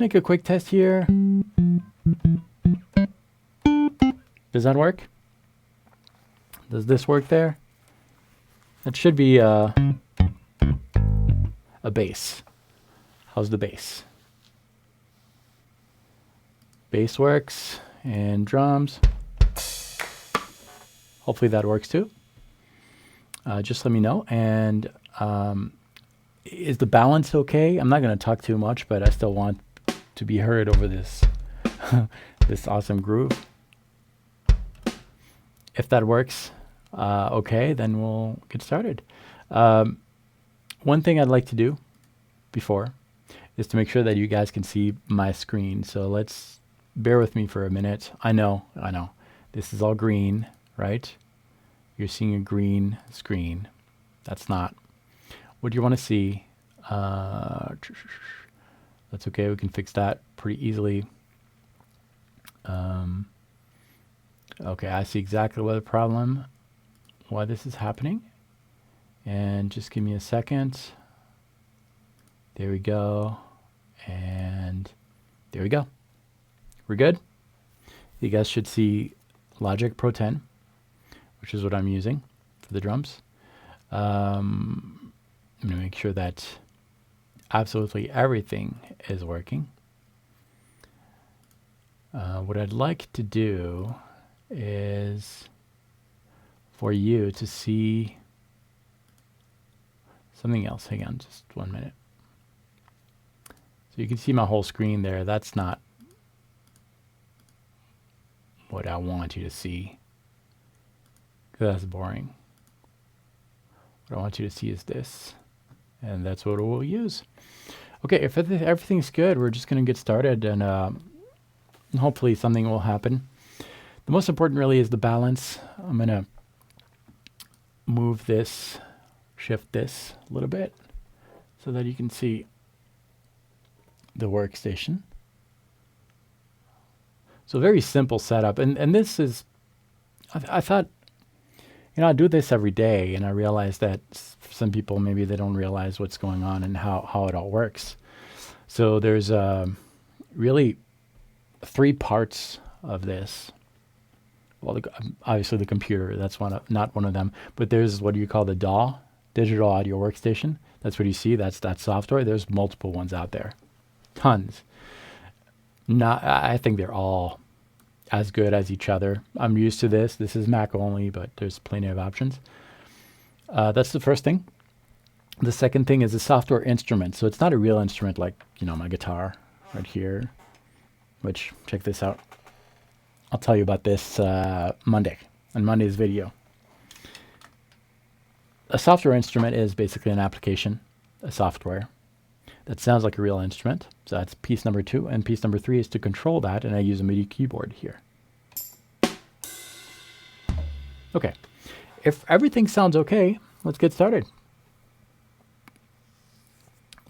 Make a quick test here. Does that work? Does this work there? That should be a bass. How's the bass? Bass works, and drums. Hopefully that works too. Just let me know. And is the balance okay? I'm not going to talk too much, but I still want to be heard over this this awesome groove. If that works, okay, then we'll get started. One thing I'd like to do before is to make sure that you guys can see my screen. So let's bear with me for a minute. I know. This is all green, right? You're seeing a green screen. That's not what you want to see. That's okay. We can fix that pretty easily. Okay, I see exactly what the problem, why this is happening. And just give me a second. There we go. And there we go. We're good. You guys should see Logic Pro 10, which is what I'm using for the drums. I'm going to make sure that absolutely everything is working. What I'd like to do is for you to see something else. Hang on just 1 minute. So you can see my whole screen there. That's not what I want you to see, because that's boring. What I want you to see is this, and that's what we'll use. Okay, if everything's good, we're just going to get started, and hopefully something will happen. The most important really is the balance. I'm going to move this, shift this a little bit so that you can see the workstation. So very simple setup. And this is, I thought, I do this every day, and I realize that some people, maybe they don't realize what's going on and how it all works. So there's really 3 parts of this. Well, obviously the computer, that's not one of them, but there's what you call the DAW, Digital Audio Workstation. That's what you see. That's that software. There's multiple ones out there, tons. I think they're all as good as each other. I'm used to this. This is Mac only, but there's plenty of options. That's the first thing. The second thing is a software instrument. So it's not a real instrument like, my guitar right here, which, check this out. I'll tell you about this Monday, on Monday's video. A software instrument is basically an application, a software that sounds like a real instrument. So that's piece number 2. And piece number 3 is to control that, and I use a MIDI keyboard here. Okay. If everything sounds okay, let's get started.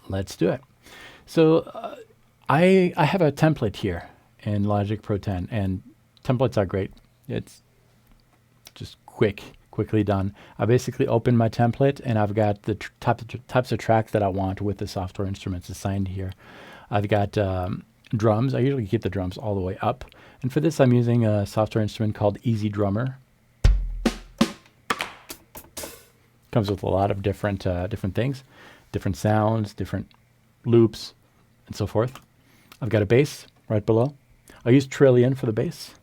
Let's do it. So I have a template here in Logic Pro 10, and templates are great. It's just quickly done. I basically open my template, and I've got the types of tracks that I want with the software instruments assigned here. I've got drums. I usually keep the drums all the way up. And for this, I'm using a software instrument called Easy Drummer. Comes with a lot of different things, different sounds, different loops, and so forth. I've got a bass right below. I use Trillion for the bass.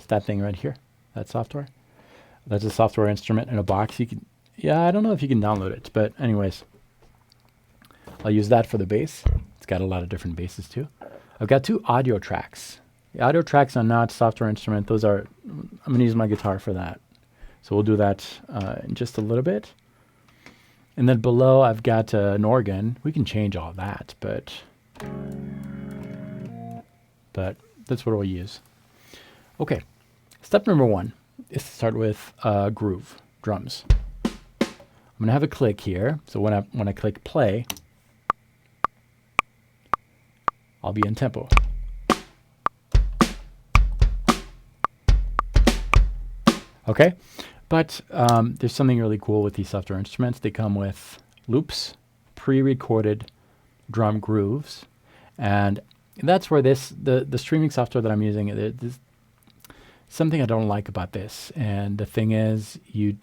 That thing right here, that software. That's a software instrument in a box. I don't know if you can download it, but anyways, I'll use that for the bass. It's got a lot of different basses too. I've got 2 audio tracks. The audio tracks are not software instrument. I'm going to use my guitar for that. So we'll do that in just a little bit. And then below, I've got an organ. We can change all that, but that's what we'll use. Okay. Step number 1 is to start with groove, drums. I'm going to have a click here. So when I click play, I'll be in tempo. Okay, but there's something really cool with these software instruments. They come with loops, pre-recorded drum grooves, and that's where the streaming software that I'm using, there's something I don't like about this. And the thing is,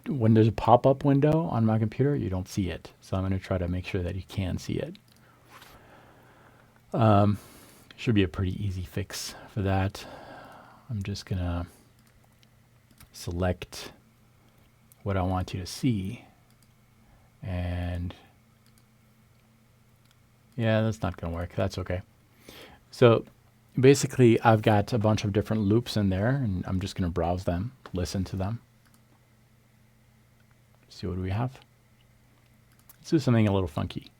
when there's a pop-up window on my computer, you don't see it. So I'm going to try to make sure that you can see it. Should be a pretty easy fix for that. I'm just going to select what I want you to see. And yeah, that's not going to work. That's okay. So basically, I've got a bunch of different loops in there, and I'm just going to browse them, listen to them. See what we have. Let's do something a little funky.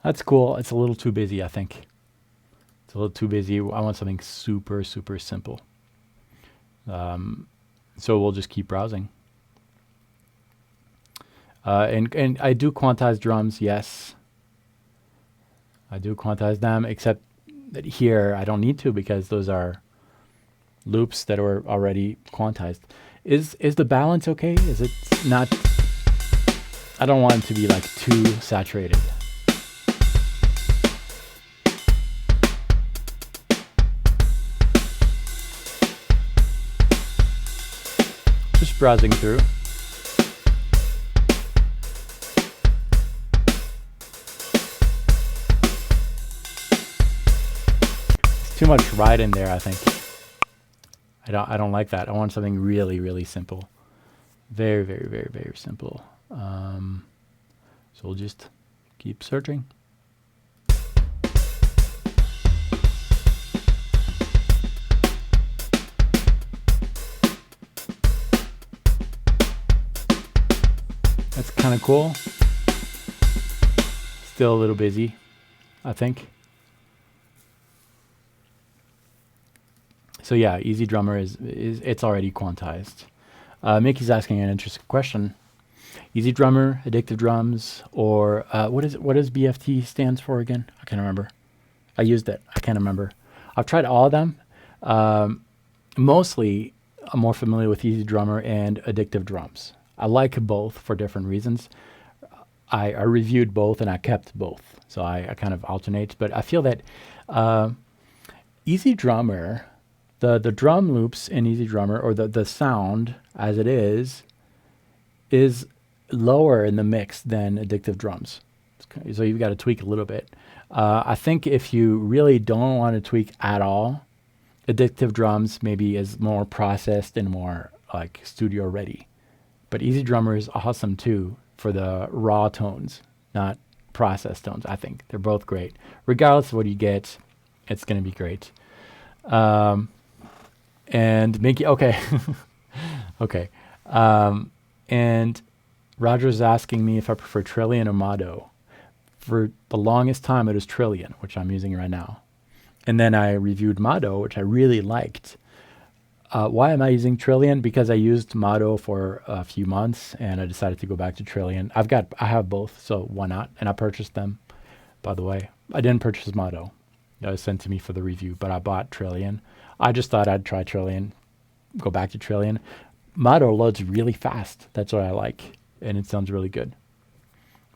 That's cool. It's a little too busy, I think. It's a little too busy. I want something super, super simple. So we'll just keep browsing. And I do quantize drums, yes. I do quantize them, except that here I don't need to because those are loops that are already quantized. Is the balance okay? Is it not? I don't want it to be like too saturated. Just browsing through. Too much ride in there, I think. I don't like that. I want something really, really simple. Very, very, very, very simple. So we'll just keep searching. That's kind of cool. Still a little busy, I think. So yeah, Easy Drummer is it's already quantized. Mickey's asking an interesting question. Easy Drummer, Addictive Drums, or what does BFT stands for again? I can't remember. I used it. I can't remember. I've tried all of them. Mostly, I'm more familiar with Easy Drummer and Addictive Drums. I like both for different reasons. I reviewed both and I kept both. So I kind of alternate. But I feel that Easy Drummer, the drum loops in Easy Drummer, or the sound as it is lower in the mix than Addictive Drums. So you've got to tweak a little bit. I think if you really don't want to tweak at all, Addictive Drums maybe is more processed and more like studio ready. But Easy Drummer is awesome too for the raw tones, not processed tones. I think they're both great. Regardless of what you get, it's going to be great. And Mickey, okay. Okay. And Roger's asking me if I prefer Trillion or Modo. For the longest time, it was Trillion, which I'm using right now. And then I reviewed Modo, which I really liked. Why am I using Trillion? Because I used Modo for a few months, and I decided to go back to Trillion. I have both, so why not? And I purchased them, by the way. I didn't purchase Modo. That was sent to me for the review, but I bought Trillion. I just thought I'd try Trillion, go back to Trillion. Modo loads really fast. That's what I like, and it sounds really good.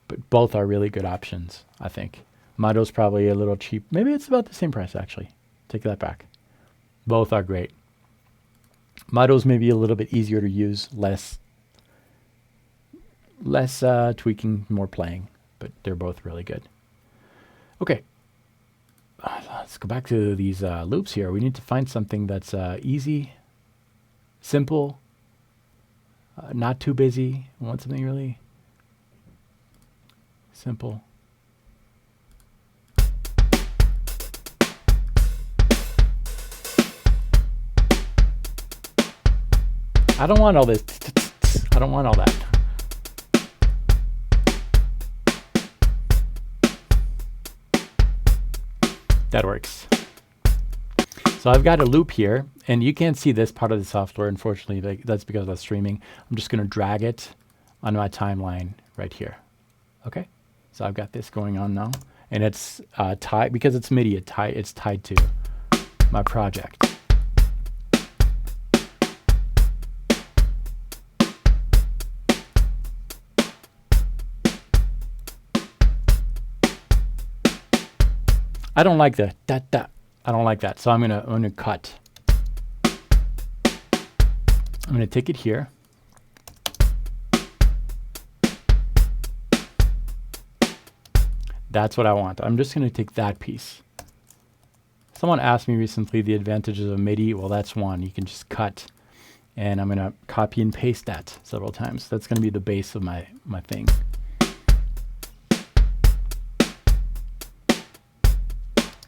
But both are really good options, I think. Modo's probably a little cheap. Maybe it's about the same price, actually. Take that back. Both are great. Modo's maybe a little bit easier to use, less tweaking, more playing, but they're both really good. Okay. Let's go back to these loops here. We need to find something that's easy, simple, not too busy. We want something really simple. I don't want all this. I don't want all that. That works. So I've got a loop here, and you can't see this part of the software, unfortunately. That's because of the streaming. I'm just going to drag it on my timeline right here. Okay? So I've got this going on now, and it's tied, because it's MIDI, it's tied to my project. I don't like the da da. I don't like that. So I'm gonna cut. I'm gonna take it here. That's what I want. I'm just gonna take that piece. Someone asked me recently the advantages of MIDI. Well, that's one. You can just cut, and I'm gonna copy and paste that several times. That's gonna be the base of my thing.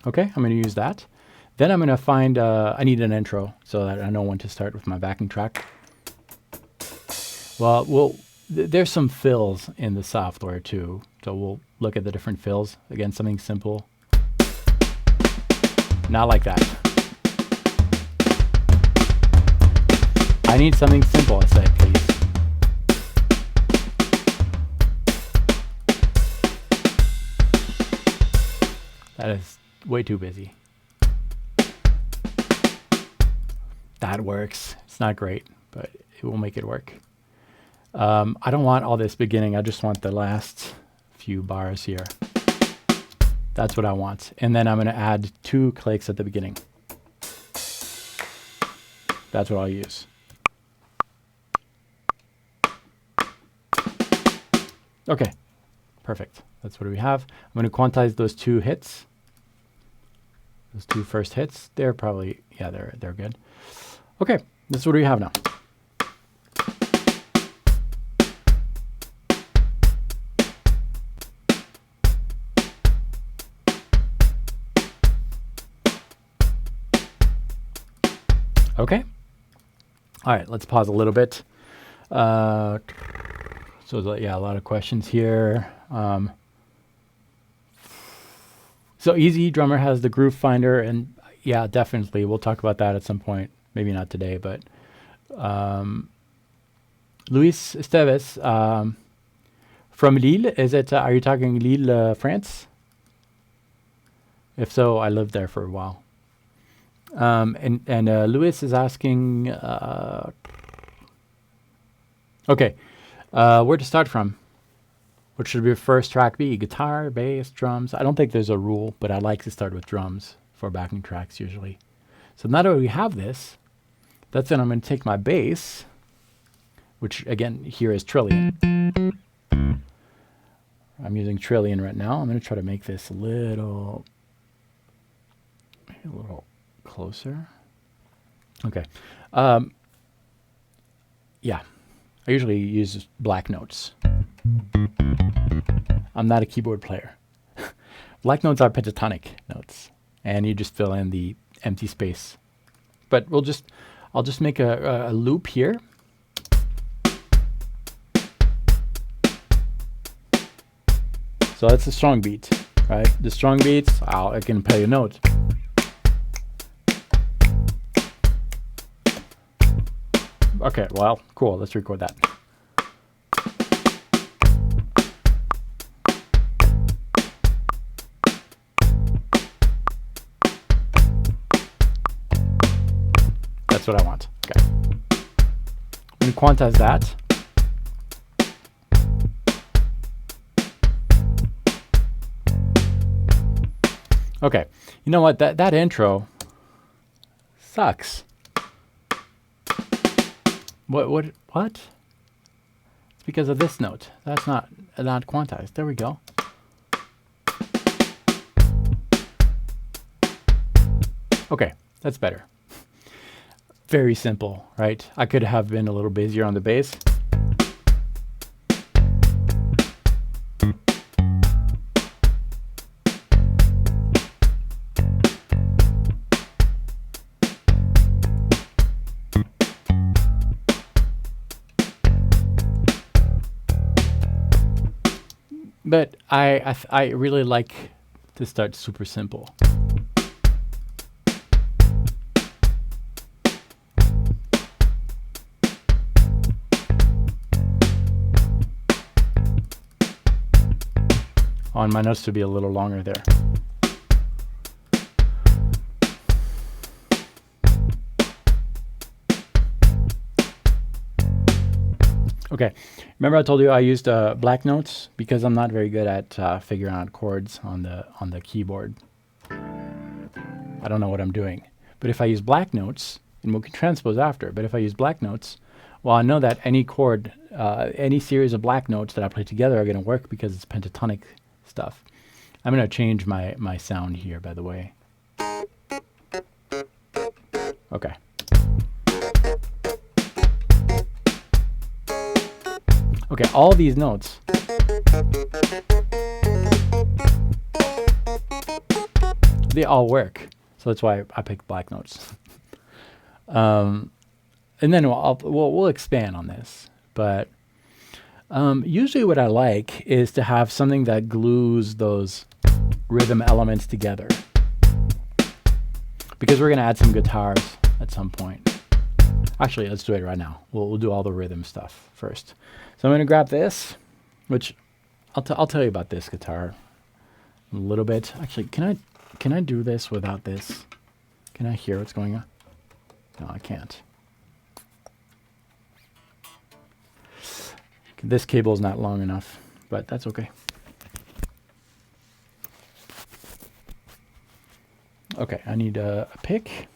Okay, I'm going to use that. Then I'm going to find, I need an intro so that I know when to start with my backing track. Well, there's some fills in the software too. So we'll look at the different fills. Again, something simple. Not like that. I need something simple, I say, please. That is way too busy. That works. It's not great, but it will make it work. I don't want all this beginning. I just want the last few bars here. That's what I want. And then I'm going to add 2 clicks at the beginning. That's what I'll use. Okay, perfect. That's what we have. I'm going to quantize those 2 hits. Those 2 first hits, they're probably, yeah, they're good. Okay, this is what we have now. Okay. All right, let's pause a little bit. So yeah, a lot of questions here. So Easy Drummer has the Groove Finder, and yeah, definitely. We'll talk about that at some point. Maybe not today, but Luis Esteves from Lille. Is it? Are you talking Lille, France? If so, I lived there for a while. And Luis is asking. Okay, where to start from? What should your first track be? Guitar, bass, drums? I don't think there's a rule, but I like to start with drums for backing tracks usually. So now that we have this, that's when I'm going to take my bass, which again here is Trillion. I'm using Trillion right now. I'm going to try to make this maybe a little closer. Okay. Yeah, I usually use black notes. I'm not a keyboard player. Black notes are pentatonic notes, and you just fill in the empty space. But I'll just make a loop here. So that's a strong beat, right? The strong beats, I can play a note. Okay, well, cool. Let's record that. That's what I want. Okay. I'm going to quantize that. Okay. You know what? That intro sucks. What? It's because of this note. That's not quantized. There we go. Okay, that's better. Very simple, right? I could have been a little busier on the bass. But I really like to start super simple. I want my notes to be a little longer there. Okay, remember I told you I used black notes because I'm not very good at figuring out chords on the keyboard. I don't know what I'm doing. But if I use black notes, and we can transpose after, but if I use black notes, well, I know that any chord, any series of black notes that I play together are going to work because it's pentatonic stuff. I'm going to change my sound here, by the way. Okay. Okay, all these notes. They all work. So that's why I picked black notes. And then we'll expand on this. But usually what I like is to have something that glues those rhythm elements together. Because we're going to add some guitars at some point. Actually, let's do it right now. We'll do all the rhythm stuff first. So I'm going to grab this, which I'll tell you about this guitar a little bit. Actually, can I do this without this? Can I hear what's going on? No, I can't. This cable is not long enough, but that's okay. Okay, I need a pick.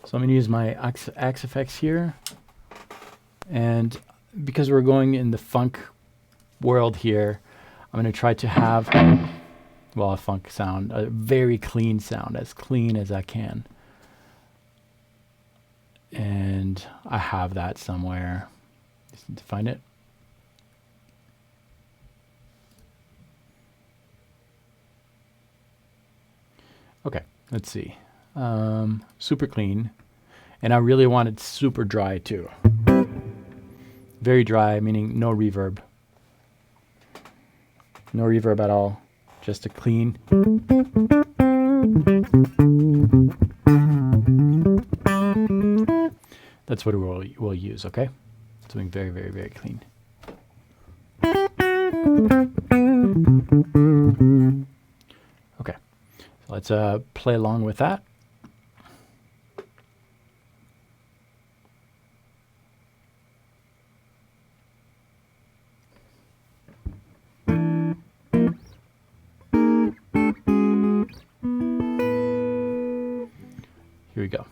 So I'm going to use my Axe effects here. And because we're going in the funk world here, I'm going to try to have, well, a funk sound, a very clean sound, as clean as I can. And I have that somewhere. Just need to find it. Okay, let's see. Super clean. And I really want it super dry too. Very dry, meaning no reverb. No reverb at all. Just a clean. That's what we'll use, okay? Something very, very, very clean. Okay, so let's play along with that. Here we go.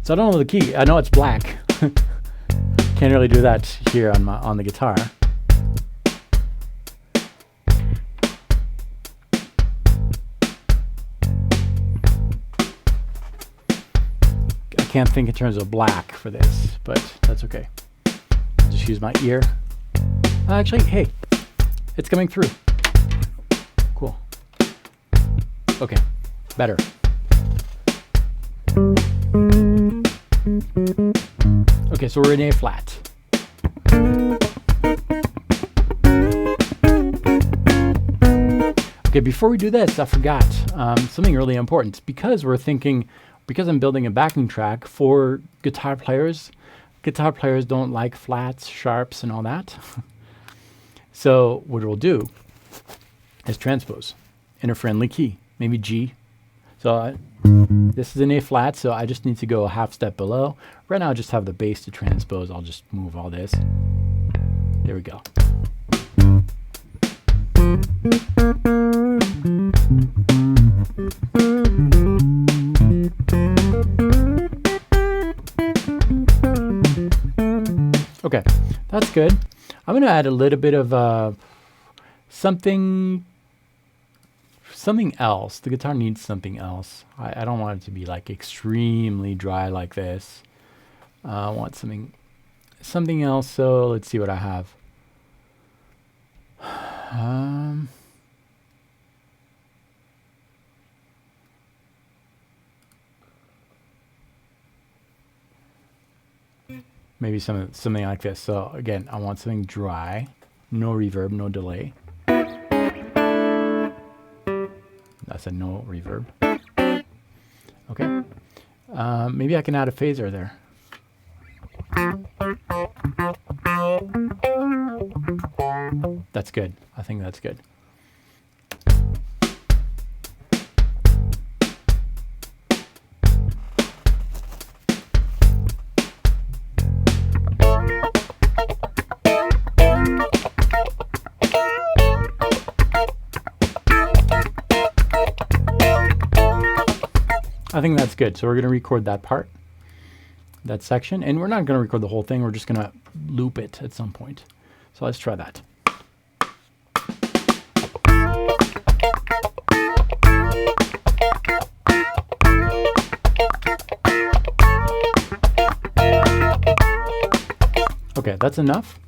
So I don't know the key. I know it's black. Can't really do that here on the guitar. I can't think in terms of black for this, but that's okay. I'll just use my ear. Actually, hey, it's coming through. Cool. Okay, better. Okay, so we're in A flat. Okay, before we do this, I forgot something really important. Because I'm building a backing track for guitar players. Guitar players don't like flats, sharps, and all that. So what we'll do is transpose in a friendly key, maybe G. So this is an A flat, so I just need to go a half step below. Right now I just have the bass to transpose. I'll just move all this. There we go. Okay, that's good. I'm going to add a little bit of something else. The guitar needs something else. I don't want it to be like extremely dry like this. I want something else. So let's see what I have. Maybe something like this. So again, I want something dry, no reverb, no delay. That's a no reverb. Okay. Maybe I can add a phaser there. That's good. I think that's good. I think that's good. So we're going to record that part, that section, and we're not going to record the whole thing. We're just going to loop it at some point. So let's try that. Okay, that's enough,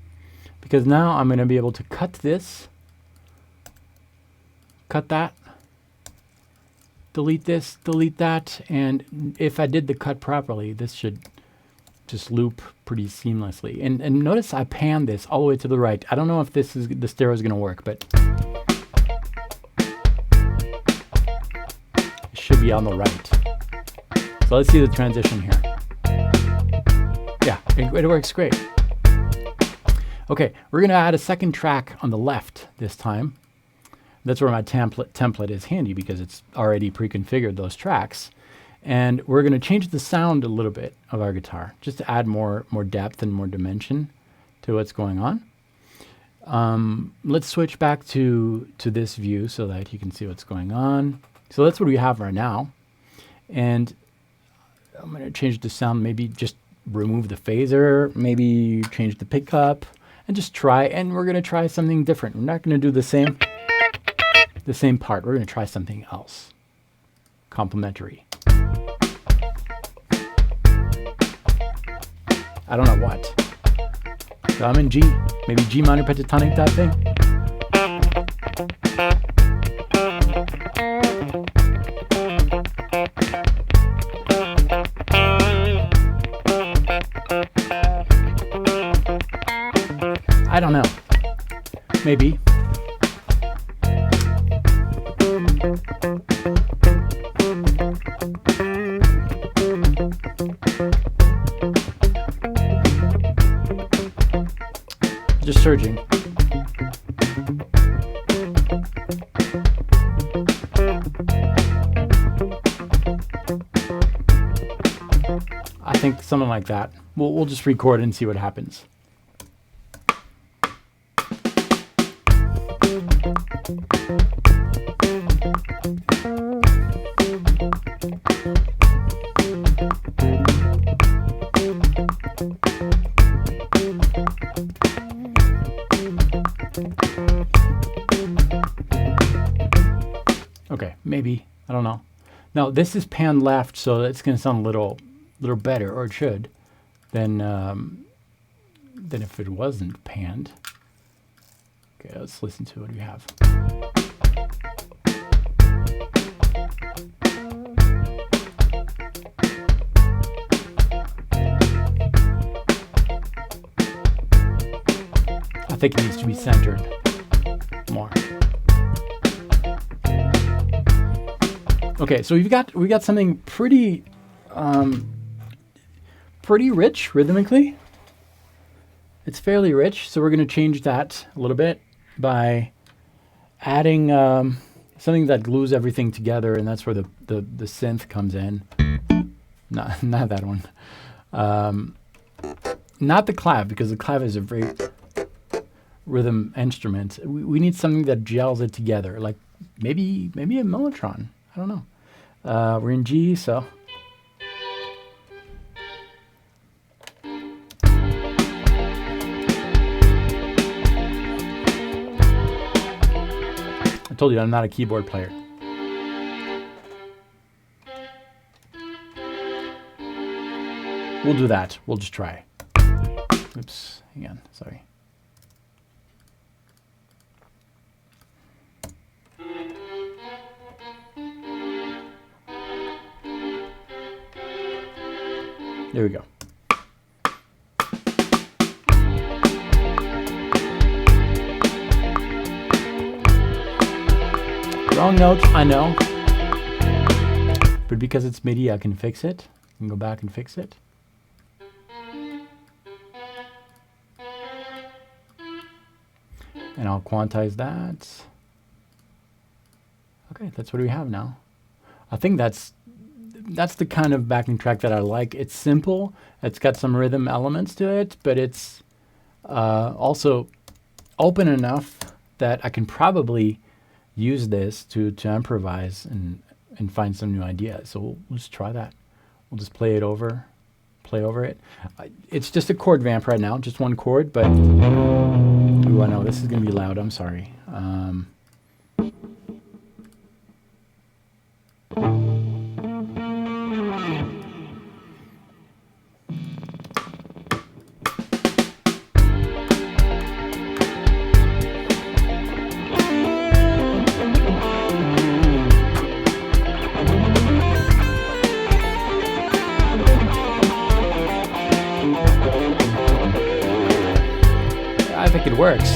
because now I'm going to be able to cut this, cut that, delete this, delete that, and if I did the cut properly, this should just loop pretty seamlessly. And notice I panned this all the way to the right. I don't know if this is the stereo is going to work, but it should be on the right. So let's see the transition here. Yeah, it works great. Okay, we're going to add a second track on the left this time. That's where my template is handy, because it's already pre-configured those tracks. And we're going to change the sound a little bit of our guitar, just to add more depth and more dimension to what's going on. Let's switch back to this view so that you can see what's going on. So that's what we have right now. And I'm going to change the sound, maybe just remove the phaser, maybe change the pickup, and just try. And we're going to try something different. We're not going to do the same part. We're going to try something else. Complementary. I don't know what. So I'm in G. Maybe G minor pentatonic type thing. I don't know. Maybe. Just surging. I think something like that. We'll just record and see what happens. Okay, maybe. I don't know. Now this is pan left, so it's going to sound a little better, or it should, than if it wasn't panned. Okay, let's listen to what we have. I think it needs to be centered more. Okay, so we got something pretty rich rhythmically. It's fairly rich, so we're going to change that a little bit by adding something that glues everything together, and that's where the synth comes in. Not that one. Not the clav, because the clav is a very rhythm instrument. We need something that gels it together, like maybe a mellotron. I don't know. We're in G, so. I told you I'm not a keyboard player. We'll do that. We'll just try. Oops, hang on, sorry. There we go. Wrong notes, I know. But because it's MIDI, I can fix it. I can go back and fix it. And I'll quantize that. Okay, that's what we have now. I think that's the kind of backing track that I like. It's simple. It's got some rhythm elements to it, but it's also open enough that I can probably use this to improvise and find some new ideas. So we'll just try that. We'll just play over it. It's just a chord vamp right now, just one chord, but ooh, I know this is gonna be loud. I'm sorry. I think it works.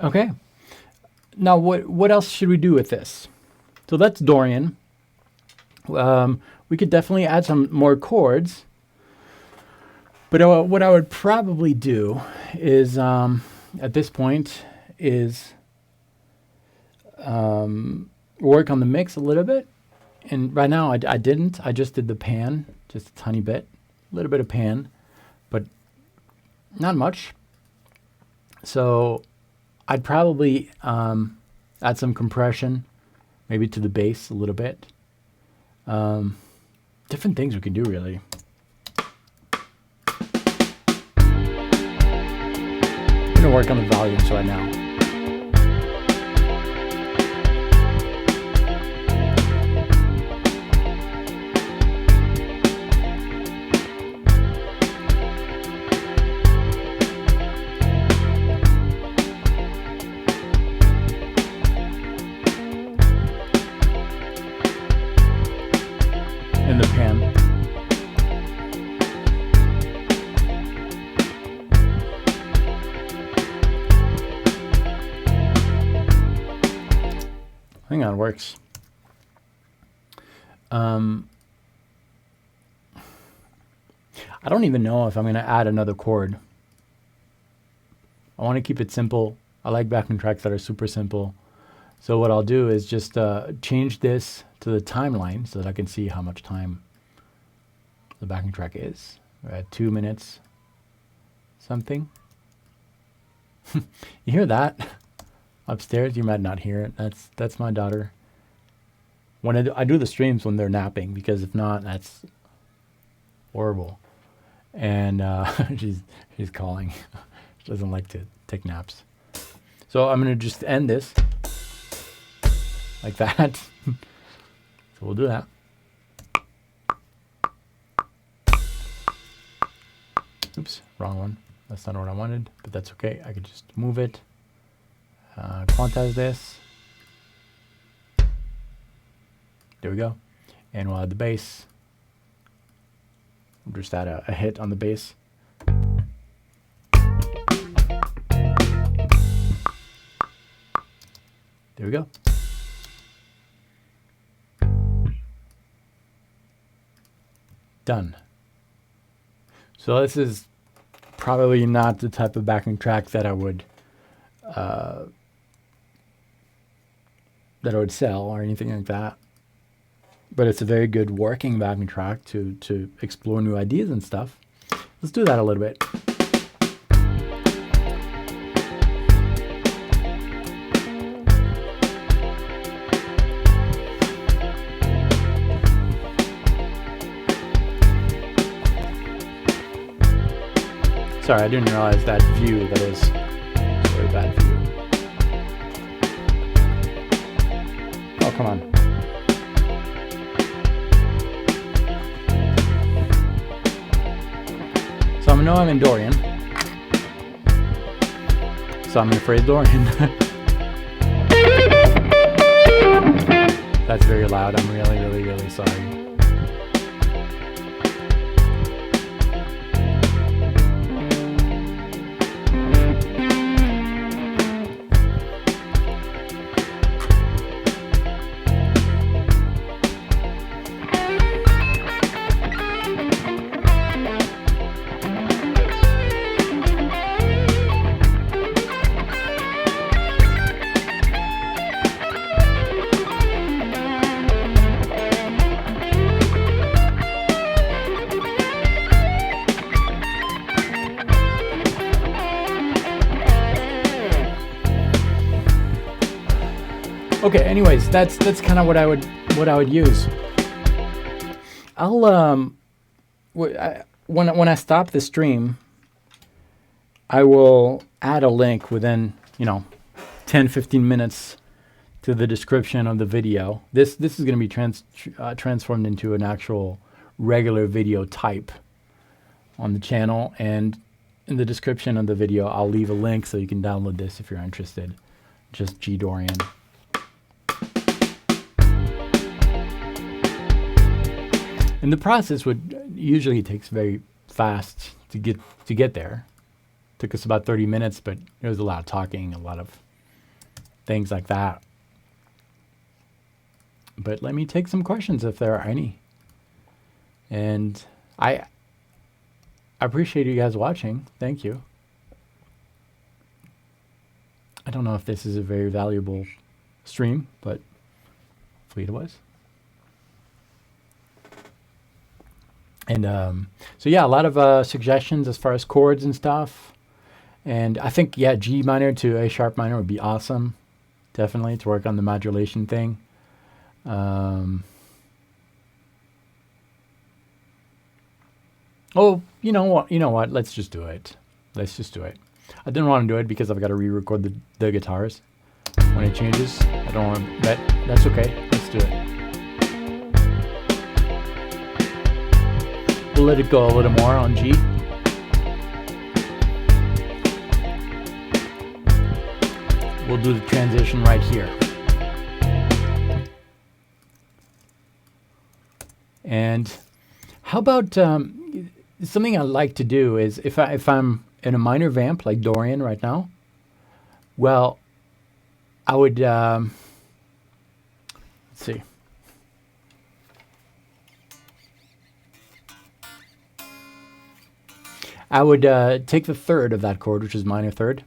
Okay. Now, what else should we do with this? So that's Dorian. We could definitely add some more chords. But what I would probably do is, at this point, is work on the mix a little bit. And right now, I didn't. I just did the pan, just a tiny bit. A little bit of pan, but not much. So I'd probably add some compression, maybe to the bass a little bit. Different things we can do, really. I'm going to work on the volumes right now. In the pan. I think that works. I don't even know if I'm going to add another chord. I want to keep it simple. I like backing tracks that are super simple. So what I'll do is just change this to the timeline so that I can see how much time the backing track is. We're at 2 minutes something. You hear that upstairs? You might not hear it. That's my daughter. When I do the streams when they're napping, because if not, that's horrible. And she's calling. She doesn't like to take naps. So I'm gonna just end this like that. So we'll do that. Oops, wrong one. That's not what I wanted, but that's okay. I could just move it. Quantize this. There we go. And we'll add the bass. We'll just add a hit on the bass. There we go. Done. So this is probably not the type of backing track that I would sell or anything like that. But it's a very good working backing track to explore new ideas and stuff. Let's do that a little bit. Sorry, I didn't realize that view. That was a very bad view. Oh, come on. So I know I'm in Dorian. So I'm going to phrase Dorian. That's very loud. I'm really, really, really sorry. Okay, anyways, that's kind of what I would use. I'll when I stop the stream, I will add a link within 10-15 minutes to the description of the video. This is going to be transformed into an actual regular video type on the channel, and in the description of the video I'll leave a link so you can download this if you're interested. Just G Dorian. And the process usually takes very fast to get there. Took us about 30 minutes, but there was a lot of talking, a lot of things like that. But let me take some questions if there are any. And I appreciate you guys watching. Thank you. I don't know if this is a very valuable stream, but hopefully it was. And so yeah, a lot of suggestions as far as chords and stuff. And I think, yeah, G minor to A sharp minor would be awesome. Definitely to work on the modulation thing. Oh, you know what? Let's just do it. Let's just do it. I didn't want to do it because I've got to re-record the guitars when it changes. I don't want to, but that's okay. Let's do it. We'll let it go a little more on G. We'll do the transition right here. And how about something I like to do is if I'm in a minor vamp like Dorian right now, well, I would let's see. I would take the third of that chord, which is minor third.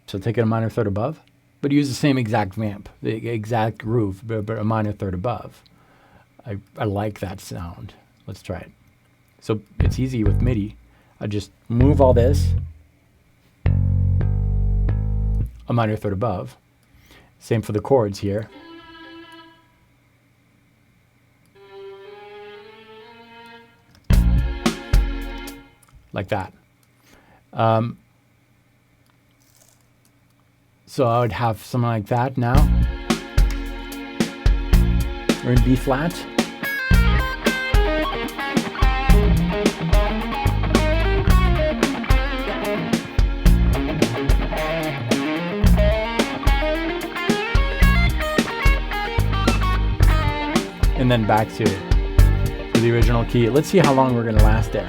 So take it a minor third above, but use the same exact vamp, the exact groove, but a minor third above. I like that sound. Let's try it. So it's easy with MIDI. I just move all this a minor third above. Same for the chords here. Like that. So I would have something like that now. Or in B flat. And then back to the original key. Let's see how long we're going to last there.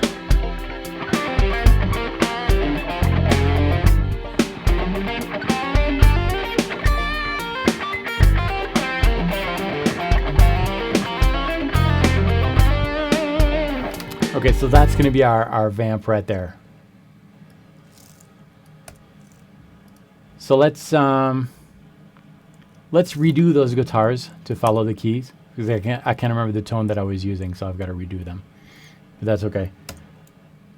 Okay, so that's going to be our vamp right there. So let's redo those guitars to follow the keys, because I can't remember the tone that I was using, so I've got to redo them. But that's okay.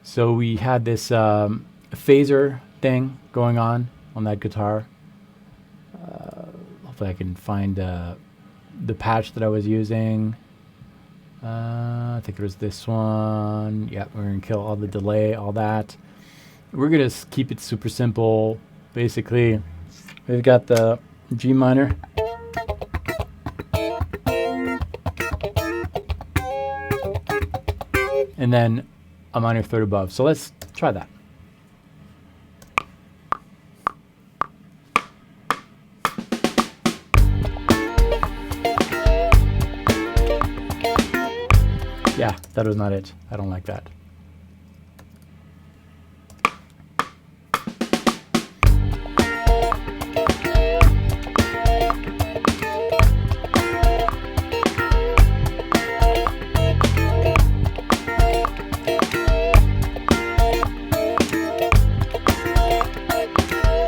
So we had this phaser thing going on that guitar. Hopefully I can find the patch that I was using. I think it was this one. Yeah, we're going to kill all the delay, all that. We're going to keep it super simple. Basically, we've got the G minor. And then a minor third above. So let's try that. Yeah, that was not it. I don't like that.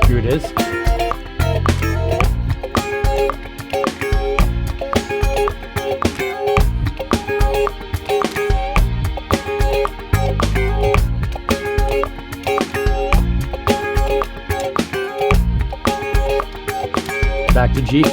Here it is. Back to G.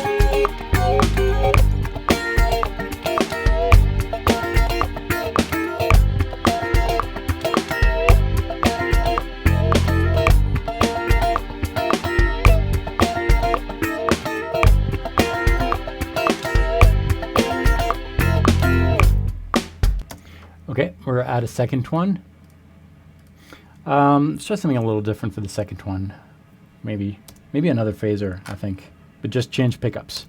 Okay, we're at a second one. Let's try something a little different for the second one. Maybe another phaser, I think, but just change pickups.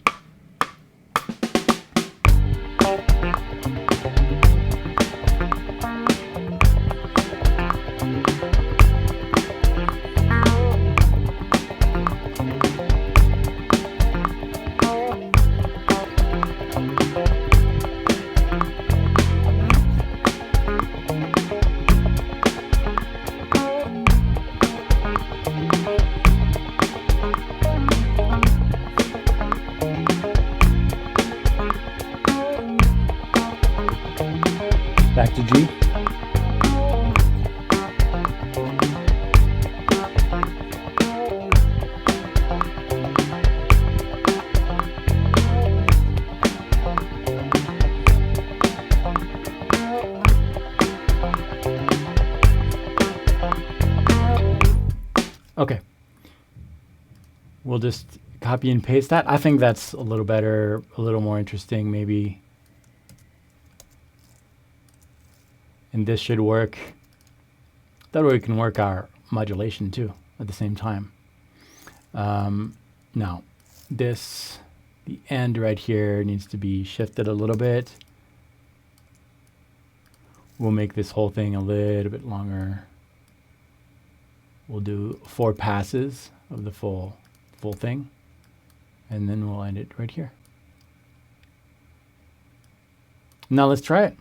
Back to G. Okay. We'll just copy and paste that. I think that's a little better, a little more interesting maybe. And this should work. That way we can work our modulation too at the same time. Now, the end right here needs to be shifted a little bit. We'll make this whole thing a little bit longer. We'll do 4 passes of the full thing, and then we'll end it right here. Now let's try it.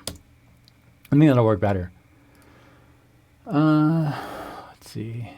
I think that'll work better. Let's see.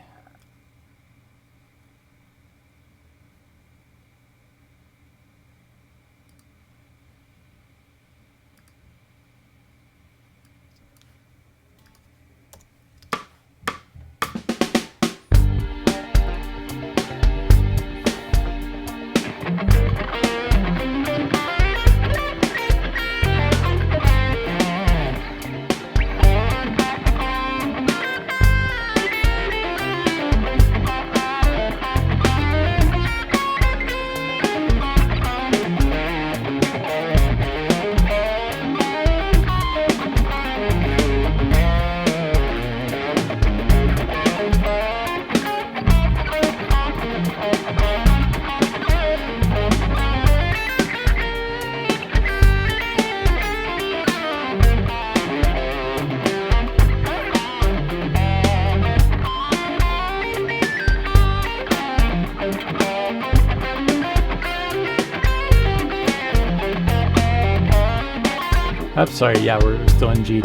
Oops, sorry, yeah, we're still in G.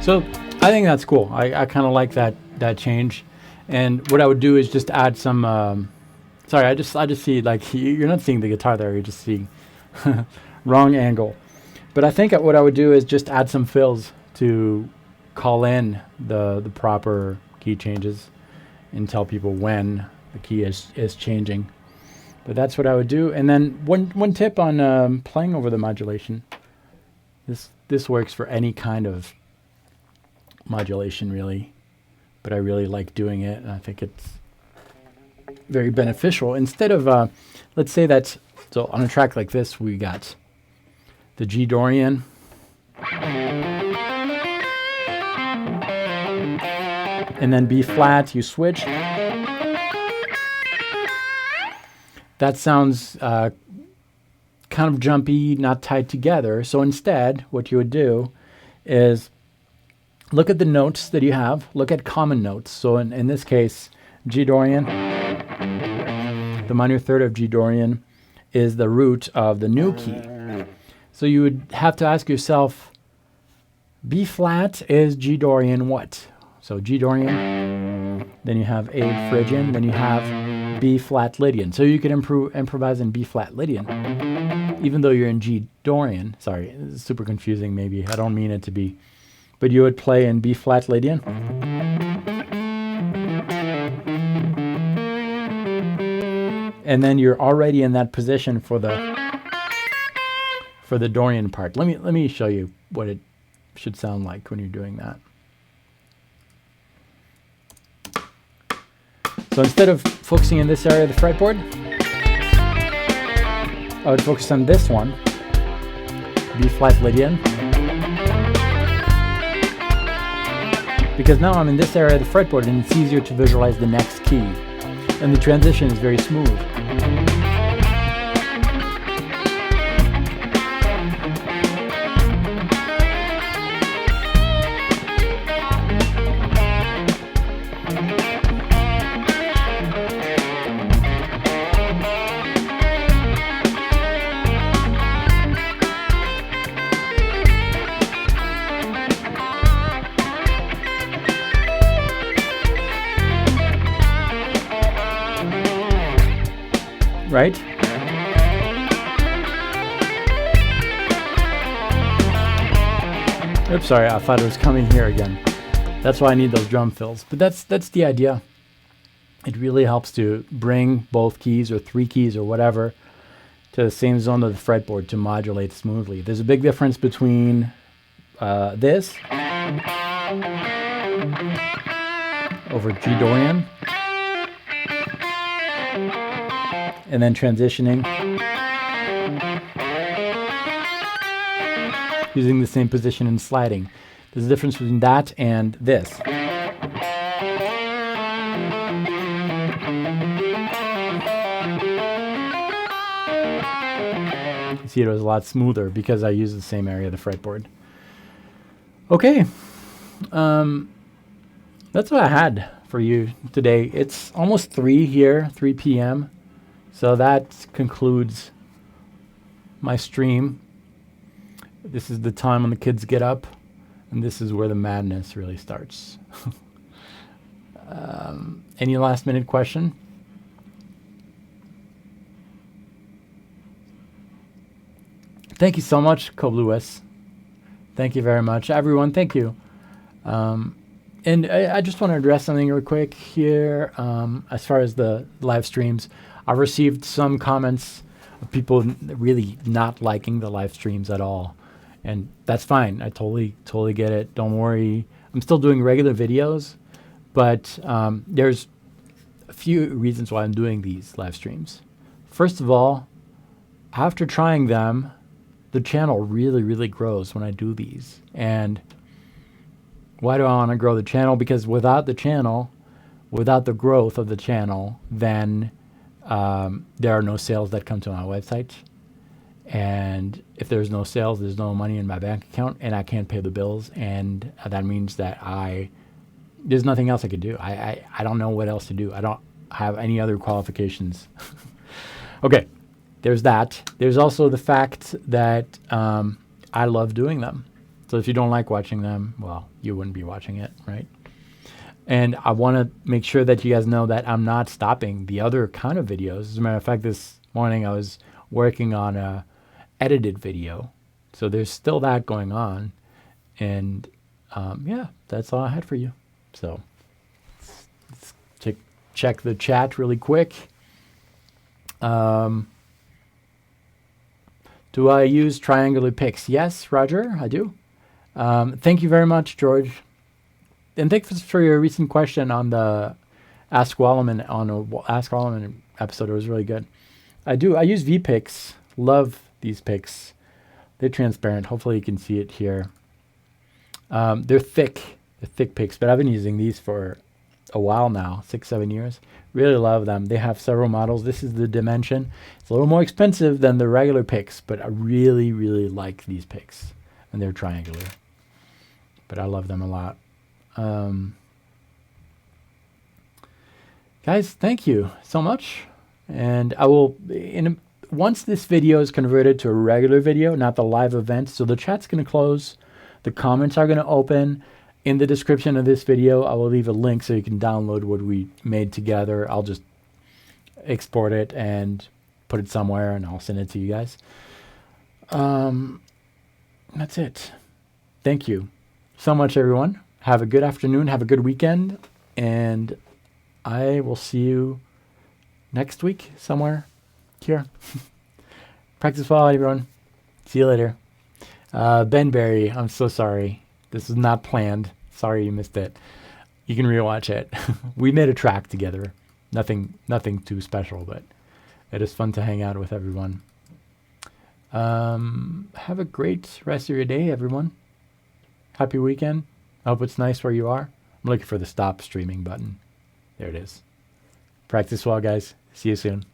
So I think that's cool. I kind of like that change. And what I would do is just add some, sorry, I just see, like, you're not seeing the guitar there, you're just seeing wrong angle. But I think what I would do is just add some fills to call in the proper key changes and tell people when the key is changing. But that's what I would do. And then one tip on playing over the modulation. This works for any kind of modulation, really. But I really like doing it, and I think it's very beneficial. Instead of, let's say that's, so on a track like this, we got the G Dorian. And then B flat, you switch. That sounds kind of jumpy, not tied together. So instead, what you would do is look at the notes that you have. Look at common notes. So in this case, G Dorian, the minor third of G Dorian is the root of the new key. So you would have to ask yourself, B flat is G Dorian what? So G Dorian, then you have A Phrygian, then you have B flat Lydian. So you can improvise in B flat Lydian. Even though you're in G Dorian, sorry, it's super confusing maybe, I don't mean it to be, but you would play in B flat Lydian. And then you're already in that position for the Dorian part. Let me show you what it should sound like when you're doing that. So instead of focusing in this area of the fretboard, I would focus on this one, B flat Lydian. because now I'm in this area of the fretboard and it's easier to visualize the next key. And the transition is very smooth. Right? Oops, sorry, I thought it was coming here again. That's why I need those drum fills. But that's the idea. It really helps to bring both keys or three keys or whatever to the same zone of the fretboard to modulate smoothly. There's a big difference between this over G Dorian, and then transitioning using the same position and sliding. There's a difference between that and this. You see, it was a lot smoother because I use the same area of the fretboard. Okay, that's what I had for you today. It's almost 3 here, 3 p.m. So that concludes my stream. This is the time when the kids get up, and this is where the madness really starts. Any last minute question? Thank you so much, Kobluis. Thank you very much. Everyone, thank you. And I just want to address something real quick here. As far as the live streams, I've received some comments of people really not liking the live streams at all. And that's fine. I totally get it. Don't worry. I'm still doing regular videos, but there's a few reasons why I'm doing these live streams. First of all, after trying them, the channel really grows when I do these. And why do I want to grow the channel? Because without the channel, without the growth of the channel, then there are no sales that come to my website. And if there's no sales, there's no money in my bank account, and I can't pay the bills. And that means that there's nothing else I could do. I don't know what else to do. I don't have any other qualifications. Okay, there's that. There's also the fact that I love doing them. So if you don't like watching them, well, you wouldn't be watching it, right? And I want to make sure that you guys know that I'm not stopping the other kind of videos. As a matter of fact, this morning I was working on a edited video. So there's still that going on. And yeah, that's all I had for you. So let's check the chat really quick. Do I use triangular picks? Yes, Roger, I do. Thank you very much, George. And thanks for your recent question on the Ask Wallerman episode. It was really good. I use V-picks. Love these picks. They're transparent. Hopefully you can see it here. They're thick. They're thick picks, but I've been using these for a while now, 6-7 years. Really love them. They have several models. This is the Dimension. It's a little more expensive than the regular picks, but I really like these picks. And they're triangular. But I love them a lot. Guys, thank you so much. And I will, once this video is converted to a regular video, not the live event, so the chat's going to close, the comments are going to open. In the description of this video, I will leave a link so you can download what we made together. I'll just export it and put it somewhere, and I'll send it to you guys. That's it. Thank you so much, everyone. Have a good afternoon. Have a good weekend. And I will see you next week somewhere here. Practice well, everyone. See you later. Ben Berry, I'm so sorry. This is not planned. Sorry you missed it. You can rewatch it. We made a track together. Nothing too special, but it is fun to hang out with everyone. Have a great rest of your day, everyone. Happy weekend. I hope it's nice where you are. I'm looking for the stop streaming button. There it is. Practice well, guys. See you soon.